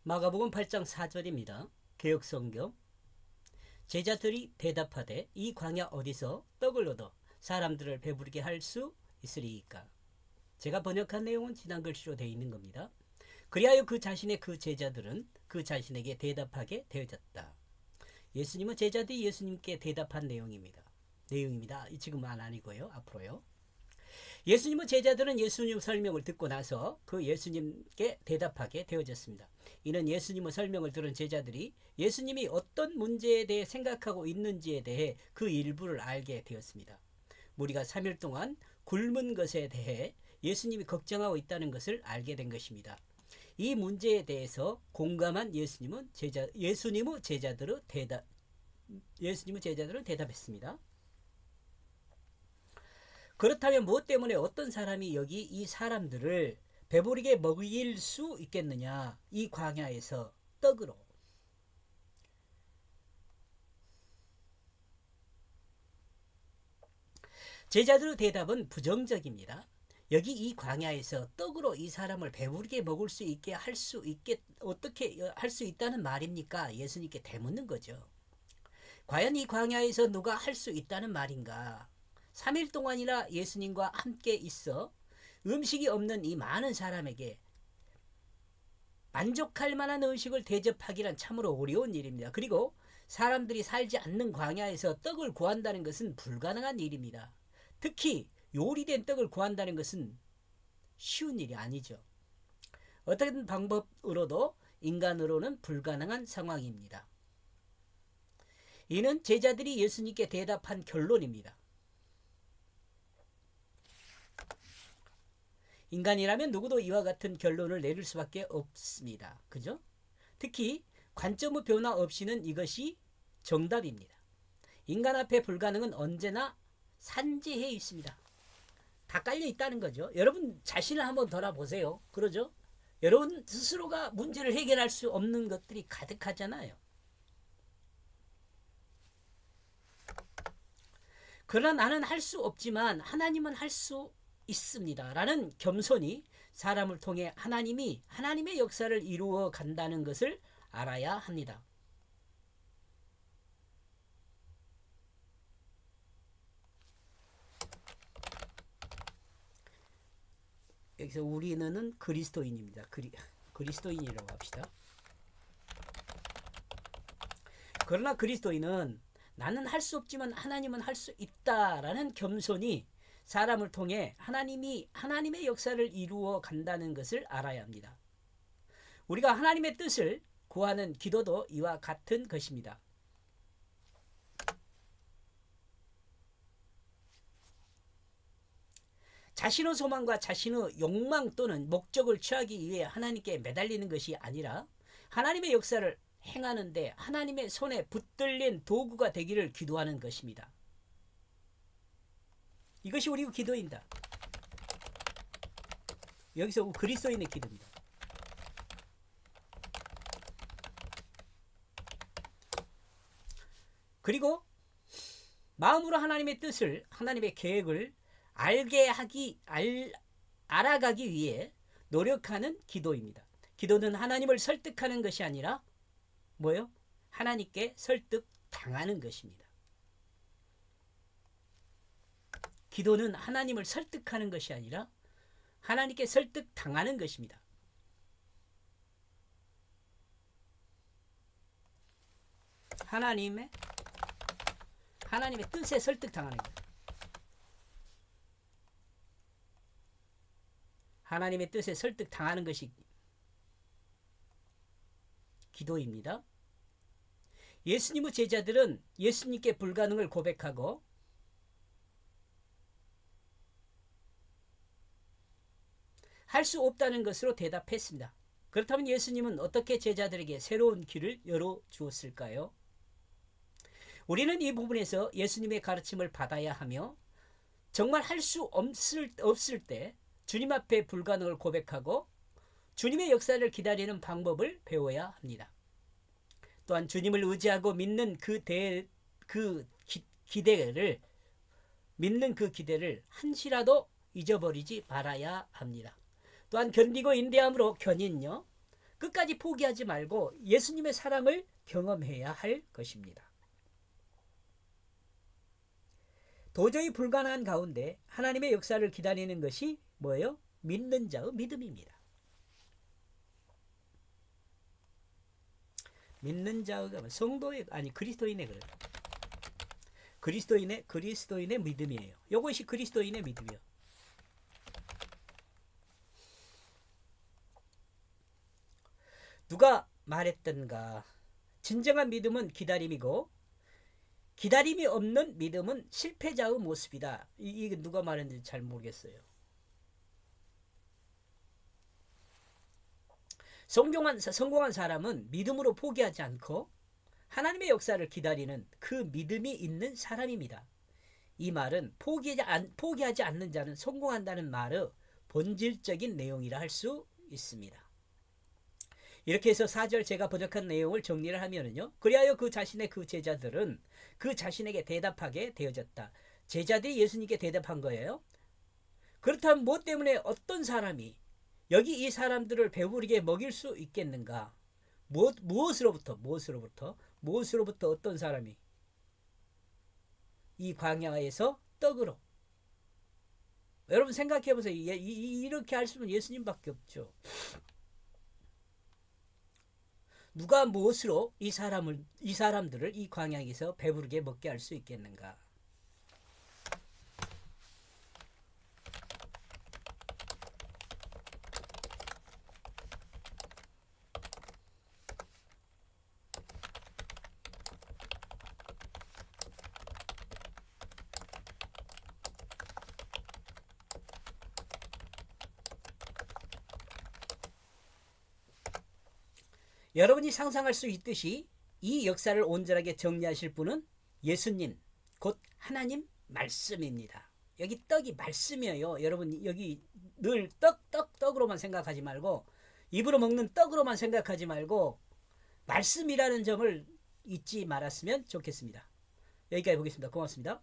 마가복음 8장 4절입니다. 개역성경. 제자들이 대답하되 이 광야 어디서 떡을 얻어 사람들을 배부르게 할 수 있으리이까. 제가 번역한 내용은 지난 글씨로 되어 있는 겁니다. 그리하여 그 자신의 그 제자들은 그 자신에게 대답하게 되어졌다. 예수님은 제자들이 예수님께 대답한 내용입니다. 지금은 아니고요. 앞으로요. 예수님은 제자들은 예수님 설명을 듣고 나서 그 예수님께 대답하게 되어졌습니다. 이는 예수님의 설명을 들은 제자들이 예수님이 어떤 문제에 대해 생각하고 있는지에 대해 그 일부를 알게 되었습니다. 무리가 3일 동안 굶은 것에 대해 예수님이 걱정하고 있다는 것을 알게 된 것입니다. 이 문제에 대해서 공감한 예수님의 제자들은 대답했습니다. 그렇다면 무엇 때문에 어떤 사람이 여기 이 사람들을 배부르게 먹일 수 있겠느냐? 이 광야에서 떡으로. 제자들의 대답은 부정적입니다. 여기 이 광야에서 떡으로 이 사람을 배부르게 먹을 수 있게 어떻게 할 수 있다는 말입니까? 예수님께 되묻는 거죠. 과연 이 광야에서 누가 할 수 있다는 말인가? 3일 동안이나 예수님과 함께 있어 음식이 없는 이 많은 사람에게 만족할 만한 음식을 대접하기란 참으로 어려운 일입니다. 그리고 사람들이 살지 않는 광야에서 떡을 구한다는 것은 불가능한 일입니다. 특히 요리된 떡을 구한다는 것은 쉬운 일이 아니죠. 어떤 방법으로도 인간으로는 불가능한 상황입니다. 이는 제자들이 예수님께 대답한 결론입니다. 인간이라면 누구도 이와 같은 결론을 내릴 수밖에 없습니다. 그죠? 특히 관점의 변화 없이는 이것이 정답입니다. 인간 앞에 불가능은 언제나 산재해 있습니다. 다 깔려 있다는 거죠. 여러분 자신을 한번 돌아보세요. 그러죠? 여러분 스스로가 문제를 해결할 수 없는 것들이 가득하잖아요. 그러나 나는 할 수 없지만 하나님은 할 수 있습니다. 라는 겸손이 사람을 통해 하나님의 역사를 이루어 간다는 것을 알아야 합니다. 여기서 우리는 그리스도인입니다. 그리스도인이라고 합시다. 그러나 그리스도인은 나는 할 수 없지만 하나님은 할 수 있다라는 겸손이 사람을 통해 하나님의 역사를 이루어 간다는 것을 알아야 합니다. 우리가 하나님의 뜻을 구하는 기도도 이와 같은 것입니다. 자신의 소망과 자신의 욕망 또는 목적을 취하기 위해 하나님께 매달리는 것이 아니라 하나님의 역사를 행하는데 하나님의 손에 붙들린 도구가 되기를 기도하는 것입니다. 이것이 우리 기도입니다. 여기서 그리스도인의 기도입니다. 그리고 마음으로 하나님의 뜻을, 하나님의 계획을 알아가기 위해 노력하는 기도입니다. 기도는 하나님을 설득하는 것이 아니라 뭐예요? 하나님께 설득당하는 것입니다. 기도는 하나님을 설득하는 것이 아니라 하나님께 설득당하는 것입니다. 하나님의 뜻에 설득당하는 것. 하나님의 뜻에 설득당하는 것이 기도입니다. 예수님의 제자들은 예수님께 불가능을 고백하고 할 수 없다는 것으로 대답했습니다. 그렇다면 예수님은 어떻게 제자들에게 새로운 길을 열어주었을까요? 우리는 이 부분에서 예수님의 가르침을 받아야 하며 정말 할 수 없을 때 주님 앞에 불가능을 고백하고 주님의 역사를 기다리는 방법을 배워야 합니다. 또한 주님을 의지하고 믿는 기대를 한시라도 잊어버리지 말아야 합니다. 또한 견디고 인내함으로 견인요. 끝까지 포기하지 말고 예수님의 사랑을 경험해야 할 것입니다. 도저히 불가능한 가운데 하나님의 역사를 기다리는 것이 뭐예요? 믿는 자의 믿음입니다. 믿는 자의 성도의 아니 그리스도인의 그리스도인의 믿음이에요. 이것이 그리스도인의 믿음이요. 누가 말했던가? 진정한 믿음은 기다림이고 기다림이 없는 믿음은 실패자의 모습이다. 이게 누가 말했는지 잘 모르겠어요. 성공한 사람은 믿음으로 포기하지 않고 하나님의 역사를 기다리는 그 믿음이 있는 사람입니다. 이 말은 포기하지 않는 자는 성공한다는 말의 본질적인 내용이라 할 수 있습니다. 이렇게 해서 4절 제가 번역한 내용을 정리를 하면은요. 그리하여 그 자신의 그 제자들은 그 자신에게 대답하게 되어졌다. 제자들이 예수님께 대답한 거예요. 그렇다면 무엇 때문에 어떤 사람이 여기 이 사람들을 배부르게 먹일 수 있겠는가? 무엇으로부터 어떤 사람이 이 광야에서 떡으로. 여러분 생각해 보세요. 이렇게 할 수는 예수님밖에 없죠. 누가 무엇으로 이 사람들을 이 광야에서 배부르게 먹게 할 수 있겠는가? 여러분이 상상할 수 있듯이 이 역사를 온전하게 정리하실 분은 예수님, 곧 하나님 말씀입니다. 여기 떡이 말씀이에요. 여러분 여기 늘 떡으로만 생각하지 말고 입으로 먹는 떡으로만 생각하지 말고 말씀이라는 점을 잊지 말았으면 좋겠습니다. 여기까지 보겠습니다. 고맙습니다.